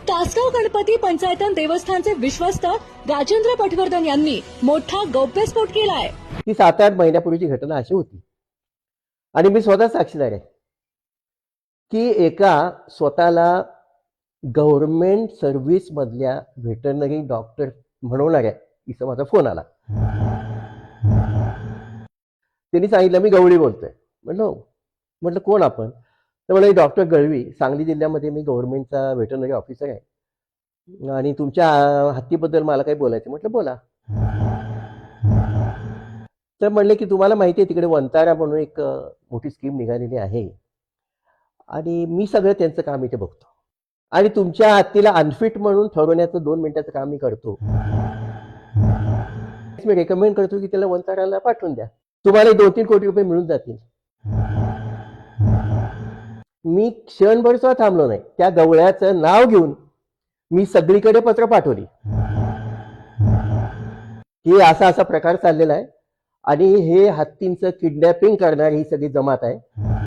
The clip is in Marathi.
तासगाव गणपती पंचायतन देवस्थानचे विश्वस्त राजेंद्र पटवर्धन यांनी मोठा गौप्यस्फोट केलाय। ती 7-8 महिन्यापूर्वीची घटना अशी होती आणि मी स्वतः साक्षीदार आहे की एका स्वतःला गव्हर्नमेंट सर्व्हिस मधल्या व्हेटरनरी डॉक्टर म्हणवणाऱ्या तिचा माझा फोन आला। त्यांनी सांगितलं मी गवळी बोलतोय। म्हटलं कोण आपण? तर म्हणे डॉक्टर गळवी, सांगली जिल्ह्यामध्ये मी गव्हर्नमेंटचा व्हेटरनरी ऑफिसर आहे आणि तुमच्या हत्तीबद्दल मला काही बोलायचं। म्हटलं बोला। तर म्हणले की तुम्हाला माहिती आहे तिकडे वंतारा म्हणून एक मोठी स्कीम निघालेली आहे आणि मी सगळं त्यांचं काम इथे बघतो आणि तुमच्या हत्तीला अनफिट म्हणून ठरवण्याचं 2 मिनिटाचं काम मी करतो। मी रेकमेंड करतो की त्याला वंताराला पाठवून द्या, तुम्हाला 2-3 कोटी रुपये मिळून जातील। मी क्षणभर सुद्धा थांबलो नाही, त्या गवळ्याचं नाव घेऊन मी सगळीकडे पत्र पाठवली की असा असा प्रकार चाललेला आहे आणि हे हत्तींचं किडनॅपिंग करणारी ही सगळी जमात आहे।